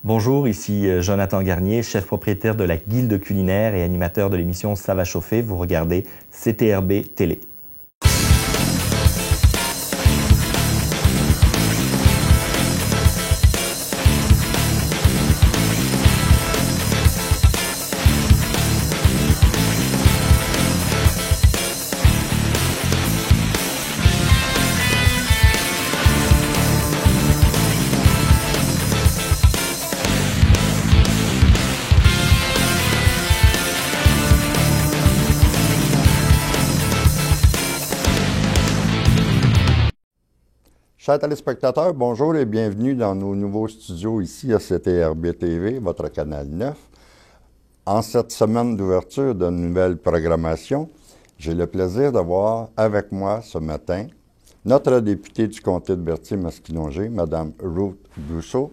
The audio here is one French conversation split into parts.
Bonjour, ici Jonathan Garnier, chef propriétaire de la Guilde culinaire et animateur de l'émission Ça va chauffer. Vous regardez CTRB Télé. Chers téléspectateurs, bonjour et bienvenue dans nos nouveaux studios ici à CTRB TV, votre canal 9. En cette semaine d'ouverture de nouvelles programmations, j'ai le plaisir d'avoir avec moi ce matin notre députée du comté de Berthier-Masquinongé, Mme Ruth Brousseau.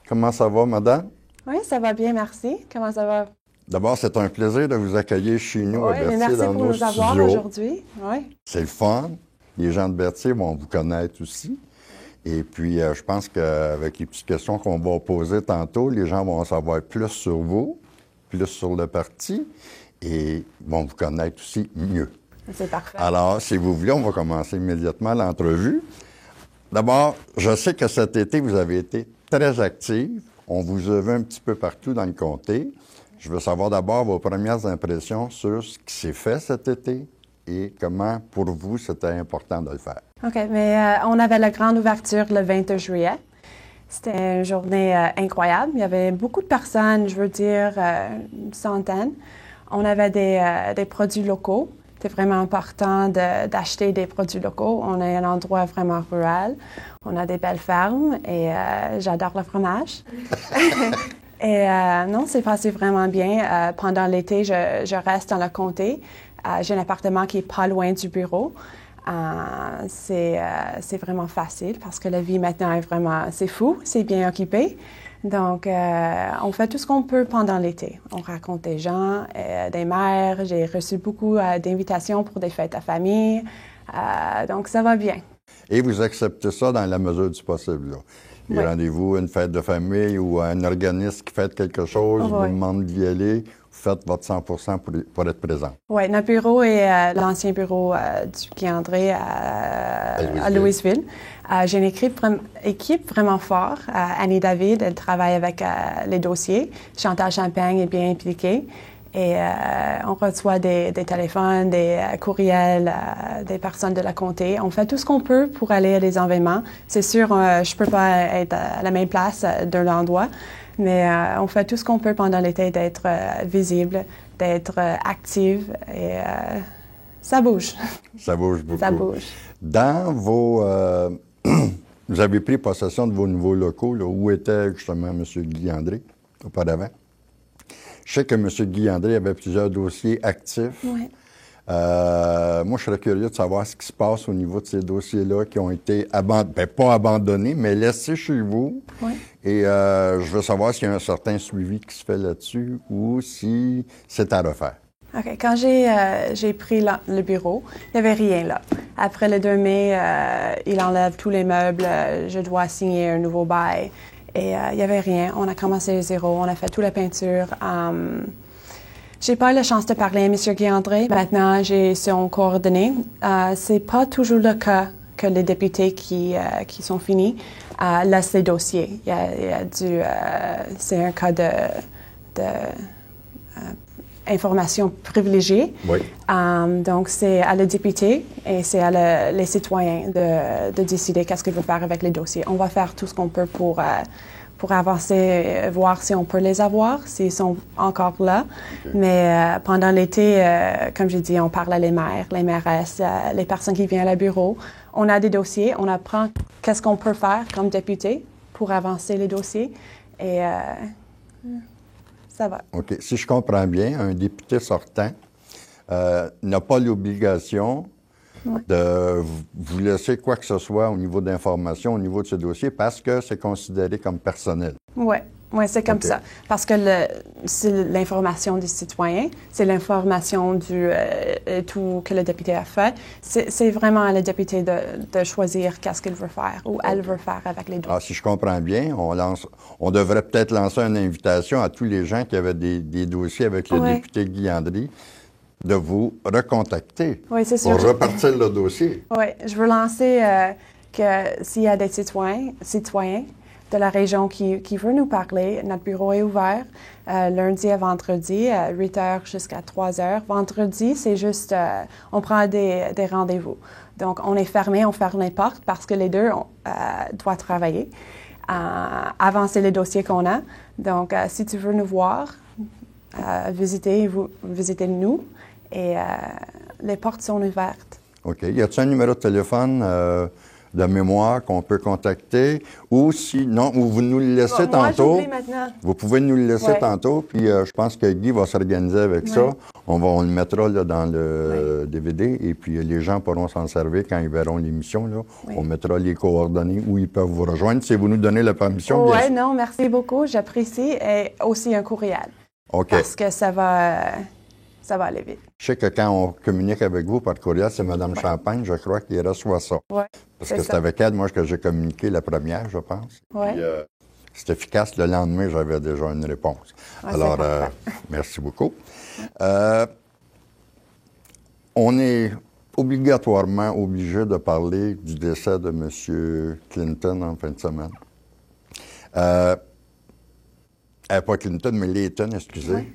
Comment ça va, Madame? Oui, ça va bien, merci. Comment ça va? D'abord, c'est un plaisir de vous accueillir chez nous à Berthier merci dans pour nos nous avoir studios. aujourd'hui. Oui. C'est le fun. Les gens de Berthier vont vous connaître aussi. Et puis, je pense qu'avec les petites questions qu'on va poser tantôt, les gens vont en savoir plus sur vous, plus sur le parti, et vont vous connaître aussi mieux. C'est parfait. Alors, si vous voulez, on va commencer immédiatement l'entrevue. D'abord, je sais que cet été, vous avez été très active. On vous a vu un petit peu partout dans le comté. Je veux savoir d'abord vos premières impressions sur ce qui s'est fait cet été et comment, pour vous, c'était important de le faire. OK, mais on avait la grande ouverture le 22 juillet. C'était une journée incroyable. Il y avait beaucoup de personnes, je veux dire une centaine. On avait des produits locaux. C'était vraiment important d'acheter des produits locaux. On est un endroit vraiment rural. On a des belles fermes et j'adore le fromage. Et non, c'est passé vraiment bien. Pendant l'été, je reste dans le comté. J'ai un appartement qui est pas loin du bureau. C'est vraiment facile parce que la vie maintenant est vraiment, c'est fou, c'est bien occupé. Donc, on fait tout ce qu'on peut pendant l'été. On raconte des gens, des mères. J'ai reçu beaucoup d'invitations pour des fêtes à famille. Donc, ça va bien. Et vous acceptez ça dans la mesure du possible, là. Les rendez-vous, une fête de famille ou un organisme qui fête quelque chose, vous demande d'y aller, vous faites votre 100% pour être présent. Oui, notre bureau est l'ancien bureau du Guy André à Louisville. J'ai une équipe vraiment forte. Annie David, elle travaille avec les dossiers. Chantal Champagne est bien impliquée. Et on reçoit des téléphones, des courriels, des personnes de la comté. On fait tout ce qu'on peut pour aller à des événements. C'est sûr, je peux pas être à la même place d'un endroit, mais on fait tout ce qu'on peut pendant l'été d'être visible, d'être active et ça bouge. Ça bouge beaucoup. Ça bouge. Dans vos... vous avez pris possession de vos nouveaux locaux, là, où était justement M. Guy André auparavant? Je sais que M. Guy André avait plusieurs dossiers actifs. Oui. Moi, je serais curieux de savoir ce qui se passe au niveau de ces dossiers-là qui ont été pas abandonnés, mais laissés chez vous. Oui. Et je veux savoir s'il y a un certain suivi qui se fait là-dessus ou si c'est à refaire. OK. Quand j'ai pris le bureau, il n'y avait rien là. Après le 2 mai, il enlève tous les meubles. Je dois signer un nouveau bail. Et il n'y avait rien. On a commencé à zéro. On a fait toute la peinture. J'ai pas eu la chance de parler à M. Guy André. Maintenant, j'ai son coordonnées. C'est pas toujours le cas que les députés qui sont finis laissent les dossiers. C'est un cas de information privilégiée. Oui. Donc, c'est à le député et c'est à les citoyens de décider qu'est-ce qu'ils veulent faire avec les dossiers. On va faire tout ce qu'on peut pour avancer, voir si on peut les avoir, s'ils sont encore là. Okay. Mais pendant l'été, comme j'ai dit, on parle à les maires, les mairesses, les personnes qui viennent à la bureau. On a des dossiers, on apprend qu'est-ce qu'on peut faire comme député pour avancer les dossiers. Et ça va. OK. Si je comprends bien, un député sortant n'a pas l'obligation de vous laisser quoi que ce soit au niveau d'information, au niveau de ce dossier, parce que c'est considéré comme personnel. Oui. Oui, c'est comme OK. ça. Parce que c'est l'information du citoyen, c'est l'information du tout que le député a fait. C'est vraiment à le député de choisir qu'est-ce qu'il veut faire ou elle veut faire avec les dossiers. Alors, si je comprends bien, on devrait peut-être lancer une invitation à tous les gens qui avaient des dossiers avec le Oui. député Guy Andry de vous recontacter Oui, c'est sûr. pour repartir le dossier. Oui, je veux lancer que s'il y a des citoyens de la région qui veulent nous parler, notre bureau est ouvert lundi à vendredi, 8 h jusqu'à 3 h. Vendredi, c'est juste, on prend des rendez-vous. Donc, on est fermé, on ferme les portes parce que les deux doivent travailler, avancer les dossiers qu'on a. Donc, si tu veux nous voir, visitez-nous et les portes sont ouvertes. OK. Y a-t-il un numéro de téléphone de mémoire qu'on peut contacter? Ou sinon, ou vous nous le laissez Moi, tantôt? j'oublie maintenant. Vous pouvez nous le laisser Ouais. tantôt, puis je pense que Guy va s'organiser avec ça. Ouais. On le mettra là, dans le DVD, et puis les gens pourront s'en servir quand ils verront l'émission. Là. Oui. On mettra les coordonnées où ils peuvent vous rejoindre, si vous nous donnez la permission. bien Oui, sûr. non, merci beaucoup, j'apprécie. Et aussi un courriel, OK. parce que ça va aller vite. Je sais que quand on communique avec vous par courriel, c'est Mme Champagne, je crois, qui reçoit ça. Oui, Parce que c'est avec elle, moi, que j'ai communiqué la première, je pense. Ouais. Puis, c'est efficace. Le lendemain, j'avais déjà une réponse. Ouais, Alors, c'est parfait. merci beaucoup. On est obligatoirement obligé de parler du décès de M. Clinton en fin de semaine. Pas Clinton, mais Layton, excusez.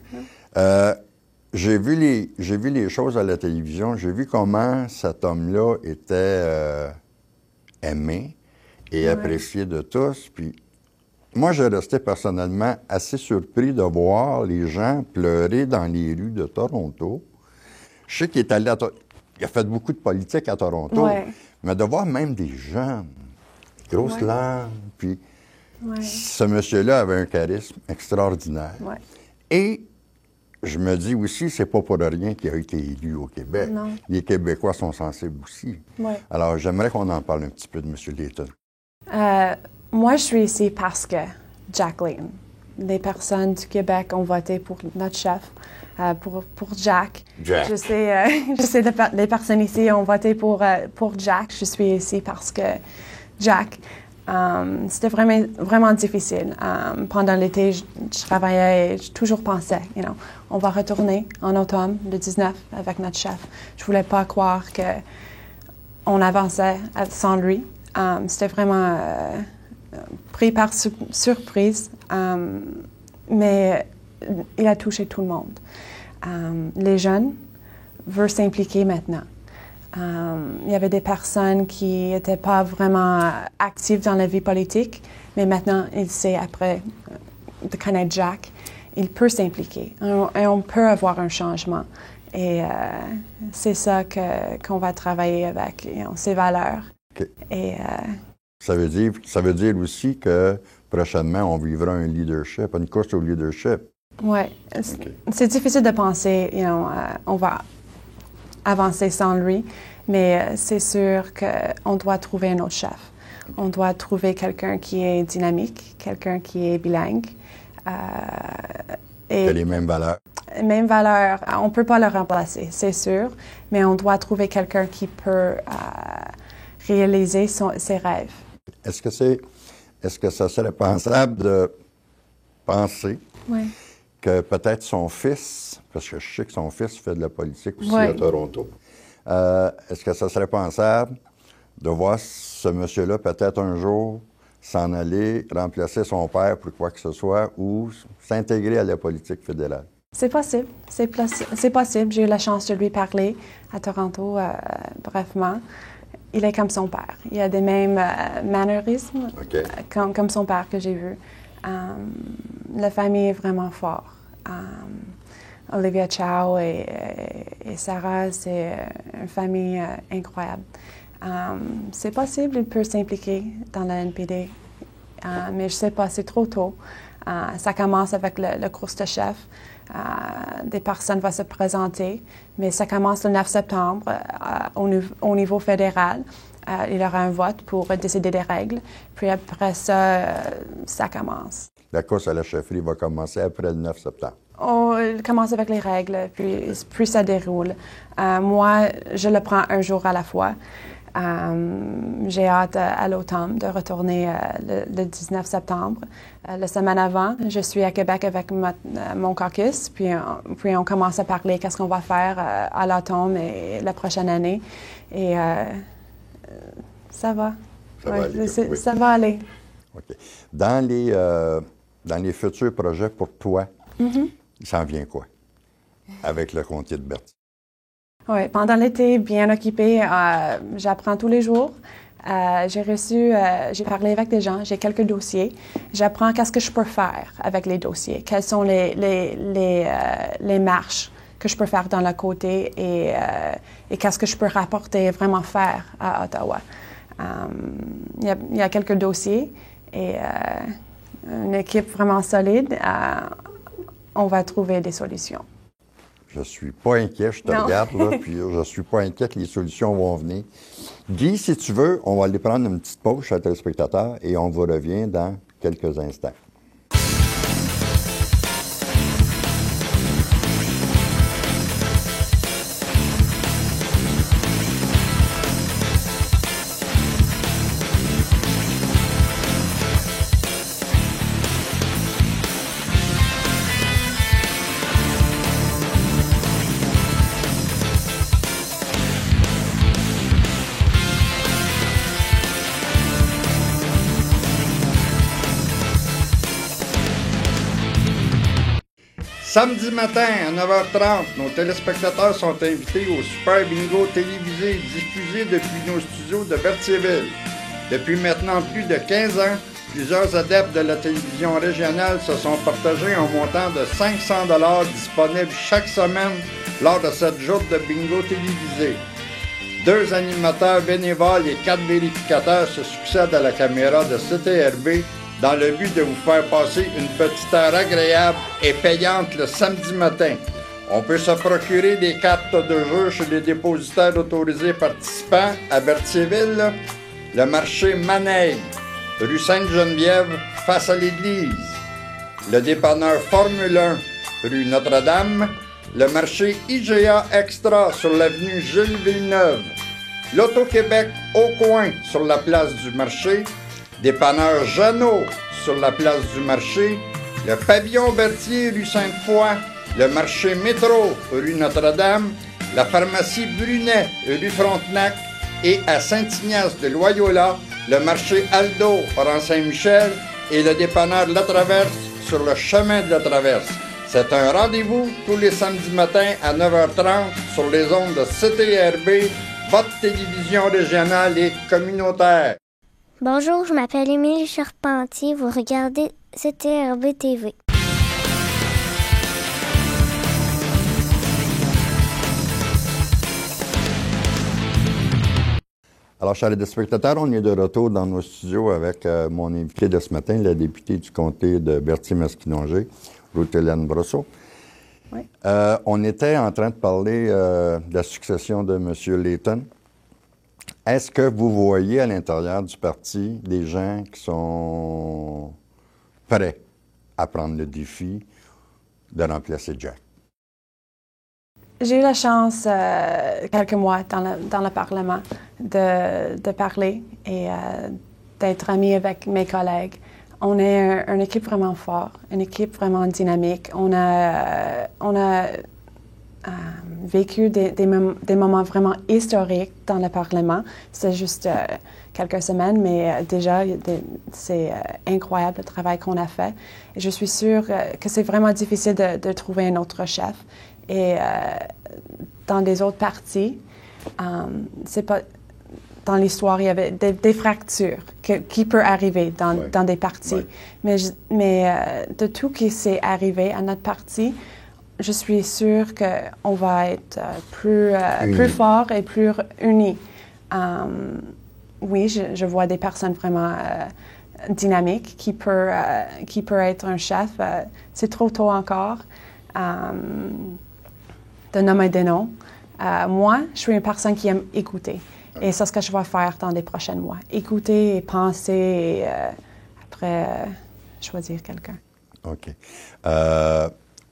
J'ai vu les choses à la télévision. J'ai vu comment cet homme-là était aimé et apprécié de tous. Puis moi, j'ai resté personnellement assez surpris de voir les gens pleurer dans les rues de Toronto. Je sais qu'il est allé il a fait beaucoup de politique à Toronto, Ouais. mais de voir même des jeunes, grosses larmes, puis Ouais. ce monsieur-là avait un charisme extraordinaire. Ouais. Et je me dis aussi, c'est pas pour rien qu'il a été élu au Québec. Non. Les Québécois sont sensibles aussi. Ouais. Alors, j'aimerais qu'on en parle un petit peu de M. Layton. Moi, je suis ici parce que Jack Layton. Les personnes du Québec ont voté pour notre chef, pour Jack. Jack. Je sais les personnes ici ont voté pour Jack. Je suis ici parce que Jack, c'était vraiment difficile. Pendant l'été, je travaillais et je toujours pensais, on va retourner en automne, le 19, avec notre chef. Je voulais pas croire qu'on avançait sans lui. C'était vraiment pris par surprise, mais il a touché tout le monde. Les jeunes veulent s'impliquer maintenant. Il y avait des personnes qui n'étaient pas vraiment actives dans la vie politique, mais maintenant, il sait, après de connaître Jack, il peut s'impliquer et on peut avoir un changement. Et c'est ça qu'on va travailler avec, ces valeurs. OK. Et, Ça veut dire aussi que prochainement, on vivra un leadership, une course au leadership. oui, c'est difficile de penser, on va avancer sans lui, mais c'est sûr qu'on doit trouver un autre chef. On doit trouver quelqu'un qui est dynamique, quelqu'un qui est bilingue. Il a les mêmes valeurs. Même valeur, on ne peut pas le remplacer, c'est sûr, mais on doit trouver quelqu'un qui peut réaliser ses rêves. Est-ce que ça serait pensable de penser Oui. que peut-être son fils, parce que je sais que son fils fait de la politique aussi Oui. à Toronto, est-ce que ça serait pensable de voir ce monsieur-là peut-être un jour s'en aller remplacer son père pour quoi que ce soit ou s'intégrer à la politique fédérale? C'est possible, c'est possible. J'ai eu la chance de lui parler à Toronto brièvement. Il est comme son père. Il a des mêmes mannerismes OK. comme son père que j'ai vu. La famille est vraiment forte. Olivia Chow et Sarah, c'est une famille incroyable. C'est possible, il peut s'impliquer dans la NPD, mais je ne sais pas, c'est trop tôt. Ça commence avec le course de chef. Des personnes vont se présenter, mais ça commence le 9 septembre au niveau fédéral. Il y aura un vote pour décider des règles, puis après ça, ça commence. La course à la chefferie va commencer après le 9 septembre. On commence avec les règles, puis ça déroule. Moi, je le prends un jour à la fois. J'ai hâte à l'automne de retourner le 19 septembre. La semaine avant, je suis à Québec avec mon caucus, puis on commence à parler qu'est-ce qu'on va faire à l'automne et la prochaine année. Et ça va. Ça va aller. OK. Dans les futurs projets pour toi, il s'en vient quoi avec le comté de Berthier? Oui, pendant l'été, bien occupée, j'apprends tous les jours. J'ai parlé avec des gens, j'ai quelques dossiers. J'apprends qu'est-ce que je peux faire avec les dossiers, quelles sont les marches que je peux faire dans le côté et qu'est-ce que je peux rapporter, vraiment faire à Ottawa. Il y a quelques dossiers et une équipe vraiment solide. On va trouver des solutions. Je ne suis pas inquiet, je te regarde, là, puis je ne suis pas inquiet que les solutions vont venir. Guy, si tu veux, on va aller prendre une petite pause, chers téléspectateurs, et on vous revient dans quelques instants. Samedi matin à 9h30, nos téléspectateurs sont invités au Super Bingo télévisé diffusé depuis nos studios de Berthierville. Depuis maintenant plus de 15 ans, plusieurs adeptes de la télévision régionale se sont partagés un montant de 500 $ disponible chaque semaine lors de cette journée de bingo télévisé. 2 animateurs bénévoles et 4 vérificateurs se succèdent à la caméra de CTRB dans le but de vous faire passer une petite heure agréable et payante le samedi matin. On peut se procurer des cartes de jeu chez les dépositaires autorisés participants à Berthierville, le marché Maneille, rue Sainte-Geneviève, face à l'église, le dépanneur Formule 1, rue Notre-Dame, le marché IGA Extra sur l'avenue Jules Villeneuve, l'Auto-Québec au coin sur la place du marché, dépanneur Jeannot sur la place du marché, le pavillon Berthier rue Sainte-Foy, le marché Métro rue Notre-Dame, la pharmacie Brunet rue Frontenac et à Saint-Ignace de Loyola, le marché Aldo rue Saint-Michel et le dépanneur La Traverse sur le chemin de la Traverse. C'est un rendez-vous tous les samedis matins à 9h30 sur les ondes de CTRB, votre télévision régionale et communautaire. Bonjour, je m'appelle Émilie Charpentier. Vous regardez CTRB TV. Alors, chers téléspectateurs, on est de retour dans nos studios avec mon invité de ce matin, la députée du comté de Berthier-Masquinongé, Ruth-Hélène Brosseau. Oui. On était en train de parler de la succession de M. Layton. Est-ce que vous voyez à l'intérieur du parti des gens qui sont prêts à prendre le défi de remplacer Jack? J'ai eu la chance, quelques mois dans le Parlement, de parler et d'être amie avec mes collègues. On est une équipe vraiment forte, une équipe vraiment dynamique. On a vécu des moments vraiment historiques dans le Parlement. C'est juste quelques semaines, mais déjà, c'est incroyable le travail qu'on a fait. Et je suis sûre que c'est vraiment difficile de trouver un autre chef. Et dans les autres partis, c'est pas... Dans l'histoire, il y avait des fractures qui peuvent arriver dans des partis. Ouais. Mais de tout ce qui s'est arrivé à notre parti, je suis sûre qu'on va être plus fort et plus unis. Oui, je vois des personnes vraiment dynamiques qui peuvent être un chef. C'est trop tôt encore de nommer des noms. Moi, je suis une personne qui aime écouter. Et c'est ce que je vais faire dans les prochains mois. Écouter et penser. Et, après, choisir quelqu'un. OK.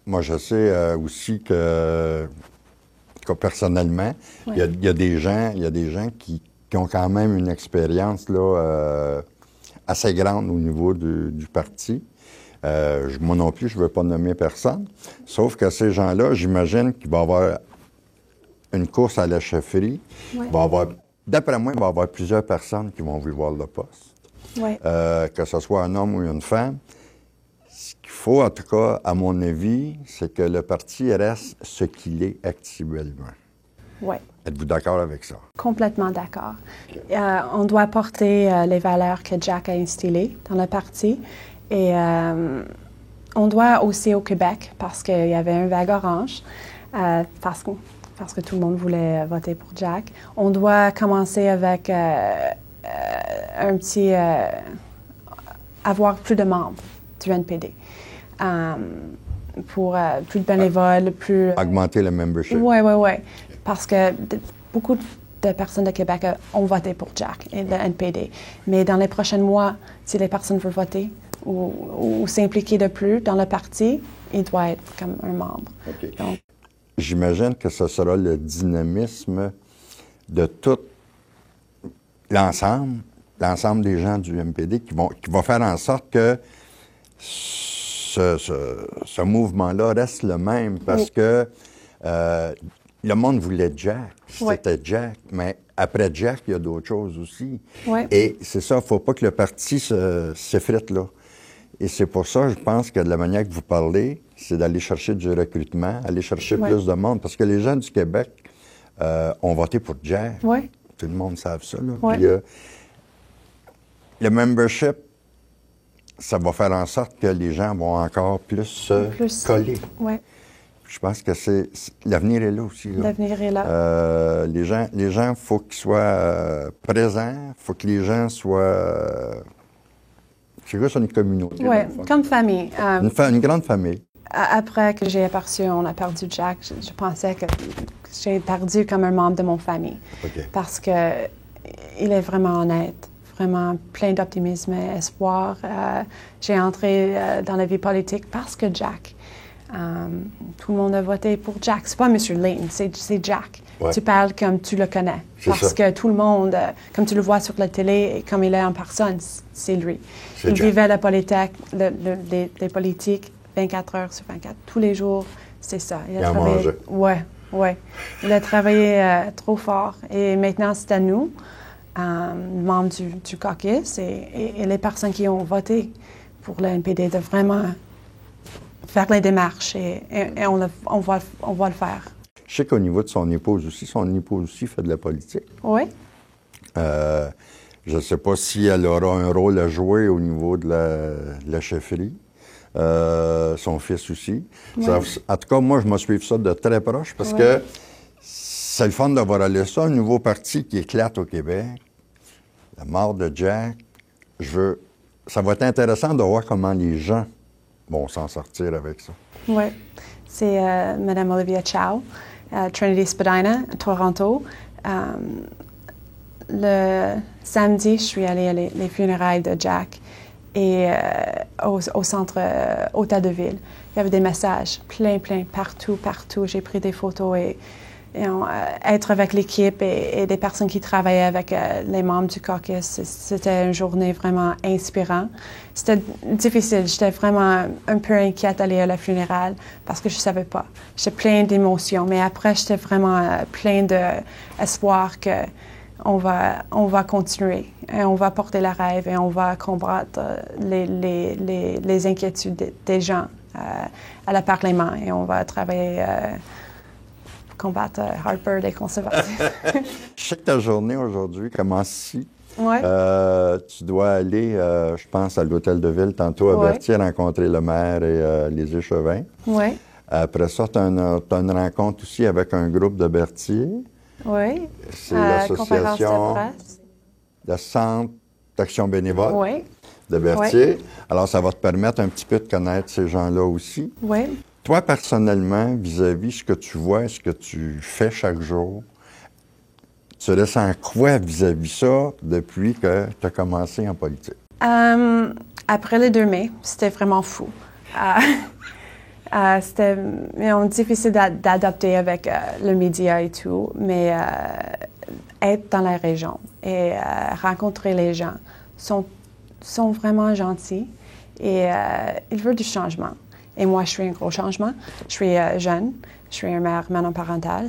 Moi, je sais aussi que, en tout cas, personnellement, Oui. il y a des gens qui ont quand même une expérience là, assez grande au niveau du parti. Moi non plus, je ne veux pas nommer personne. Sauf que ces gens-là, j'imagine qu'il va y avoir une course à la chefferie. Oui. D'après moi, il va y avoir plusieurs personnes qui vont vouloir le poste. Oui. Que ce soit un homme ou une femme. Ce qu'il faut, en tout cas, à mon avis, c'est que le parti reste ce qu'il est actuellement. Oui. Êtes-vous d'accord avec ça? Complètement d'accord. On doit porter les valeurs que Jack a instillées dans le parti. Et on doit aussi au Québec, parce qu'il y avait un vague orange, parce que tout le monde voulait voter pour Jack. On doit commencer avec avoir plus de membres du NPD. Pour plus de bénévoles, plus... Augmenter le membership. Oui. Parce que beaucoup de personnes de Québec ont voté pour Jack et le NPD. Mais dans les prochains mois, si les personnes veulent voter ou s'impliquer de plus dans le parti, il doit être comme un membre. OK. Donc, j'imagine que ce sera le dynamisme de tout l'ensemble des gens du MPD qui va faire en sorte que ce mouvement-là reste le même parce que le monde voulait Jack. C'était Jack, mais après Jack, il y a d'autres choses aussi. Oui. Et c'est ça, il ne faut pas que le parti s'effrite là. Et c'est pour ça, je pense que de la manière que vous parlez, c'est d'aller chercher du recrutement, aller chercher plus de monde. Parce que les gens du Québec ont voté pour Jack. Oui. Tout le monde sait ça. Là. Oui. Puis, le membership, ça va faire en sorte que les gens vont encore plus se coller. Oui. Je pense que l'avenir est là aussi. Là. L'avenir est là. Les gens, il faut qu'ils soient présents, il faut que les gens soient... c'est juste une communauté. Oui, comme famille. Une grande famille. Après que j'ai aperçu, on a perdu Jack, je pensais que j'ai perdu comme un membre de mon famille. Okay. Parce que il est vraiment honnête, vraiment plein d'optimisme et espoir. J'ai entré dans la vie politique parce que Jack. Tout le monde a voté pour Jack. C'est pas M. Lane, c'est Jack. Ouais. Tu parles comme tu le connais. Parce que tout le monde, comme tu le vois sur la télé et comme il est en personne, c'est lui. Il vivait la politique, les politiques 24 heures sur 24. Tous les jours, c'est ça. Il a travaillé. Oui. Il a travaillé trop fort. Et maintenant, c'est à nous, membres du caucus et les personnes qui ont voté pour le NPD, de vraiment faire les démarches et on va le faire. Je sais qu'au niveau de son épouse aussi fait de la politique. Oui. Je ne sais pas si elle aura un rôle à jouer au niveau de la chefferie. Son fils aussi. Oui. En tout cas, moi, je me suis ça de très proche parce que c'est le fun d'avoir allé ça, un nouveau parti qui éclate au Québec. La mort de Jack. Ça va être intéressant de voir comment les gens vont s'en sortir avec ça. Oui. C'est Mme Olivia Chow, Trinity Spadina, Toronto. Le samedi, je suis allée à les funérailles de Jack et au centre Hôtel de Ville. Il y avait des messages plein, partout. J'ai pris des photos et être avec l'équipe et des personnes qui travaillaient avec les membres du caucus, c'était une journée vraiment inspirante. C'était difficile. J'étais vraiment un peu inquiète d'aller à la funéraille parce que je ne savais pas. J'étais plein d'émotions, mais après, j'étais vraiment plein d'espoir que on va continuer et on va porter le rêve et on va combattre les inquiétudes des gens à la Parlement et on va travailler combattre Harper, les conservatifs. Je sais que ta journée aujourd'hui commence ici. Oui. Tu dois aller, je pense, à l'Hôtel de Ville tantôt à Berthier, rencontrer le maire et les échevins. Oui. Après ça, tu as une rencontre aussi avec un groupe de Berthier. Oui. C'est l'association de Centre d'Action bénévole de Berthier. Oui. Alors, ça va te permettre un petit peu de connaître ces gens-là aussi. Oui. Toi, personnellement, vis-à-vis ce que tu vois, ce que tu fais chaque jour, tu ressens quoi vis-à-vis ça depuis que tu as commencé en politique? À après le 2 mai, c'était vraiment fou. C'était difficile d'adapter avec le média et tout, mais être dans la région et rencontrer les gens sont vraiment gentils et ils veulent du changement. Et moi, je suis un gros changement. Je suis jeune, je suis une mère monoparentale,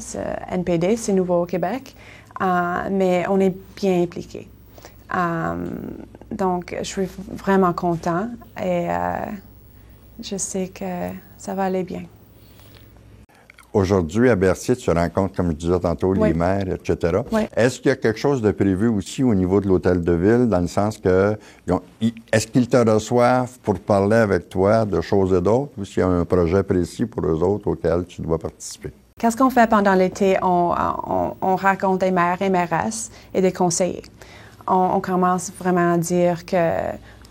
NPD, c'est nouveau au Québec, mais on est bien impliqués. Donc, je suis vraiment content et je sais que ça va aller bien. Aujourd'hui, à Berthier, tu rencontres, comme je disais tantôt, Oui. les maires, etc. Oui. Est-ce qu'il y a quelque chose de prévu aussi au niveau de l'hôtel de ville, dans le sens que, est-ce qu'ils te reçoivent pour parler avec toi de choses et d'autres, ou s'il y a un projet précis pour eux autres auquel tu dois participer? Qu'est-ce qu'on fait pendant l'été? On rencontre des maires et mairesses et des conseillers. On commence vraiment à dire que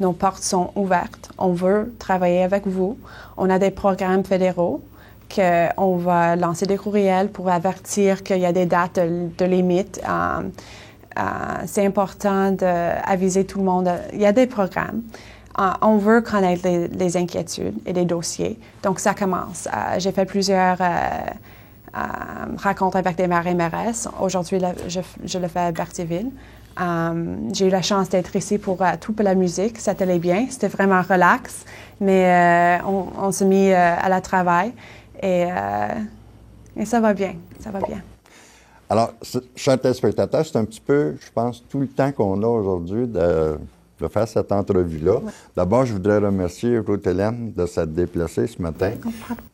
nos portes sont ouvertes. On veut travailler avec vous. On a des programmes fédéraux qu'on va lancer des courriels pour avertir qu'il y a des dates de limite. C'est important d'aviser tout le monde. Il y a des programmes. On veut connaître les inquiétudes et les dossiers. Donc, ça commence. J'ai fait plusieurs rencontres avec des maires et mairesses. Aujourd'hui, je le fais à Berthierville. J'ai eu la chance d'être ici pour toute la musique. Ça allait bien. C'était vraiment relax. Mais on s'est mis à la travail. Et ça va bien, ça va bien. Alors, chers téléspectateurs, c'est un petit peu, je pense, tout le temps qu'on a aujourd'hui de faire cette entrevue-là. Ouais. D'abord, je voudrais remercier Ruth-Hélène de s'être déplacée ce matin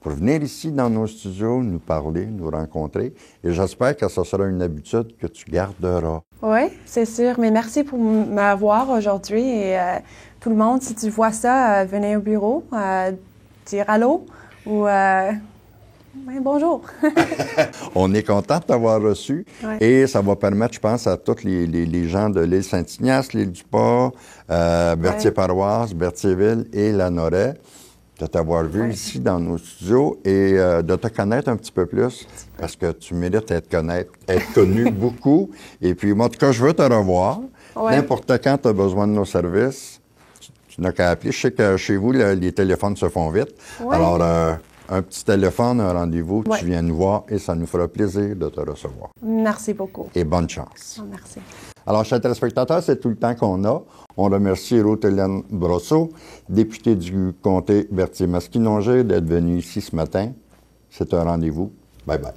pour venir ici dans nos studios, nous parler, nous rencontrer. Et j'espère que ce sera une habitude que tu garderas. Oui, c'est sûr. Mais merci pour m'avoir aujourd'hui. Et tout le monde, si tu vois ça, venez au bureau, dire allô ou... Oui, bonjour. On est content de t'avoir reçu et ça va permettre, je pense, à tous les gens de l'île Saint-Ignace, l'île du Pas, Berthier-Paroisse, Berthierville et la Noret, de t'avoir vu ici dans nos studios et de te connaître un petit peu plus parce que tu mérites d'être connu beaucoup. Et puis, moi, en tout cas, je veux te revoir. N'importe quand tu as besoin de nos services, tu n'as qu'à appeler. Je sais que chez vous, les téléphones se font vite. Alors, un petit téléphone, un rendez-vous, tu viens nous voir et ça nous fera plaisir de te recevoir. Merci beaucoup. Et bonne chance. Oh, merci. Alors, chers téléspectateurs, c'est tout le temps qu'on a. On remercie Ruth-Hélène Brosseau, députée du comté Berthier-Masquinongé, d'être venue ici ce matin. C'est un rendez-vous. Bye bye.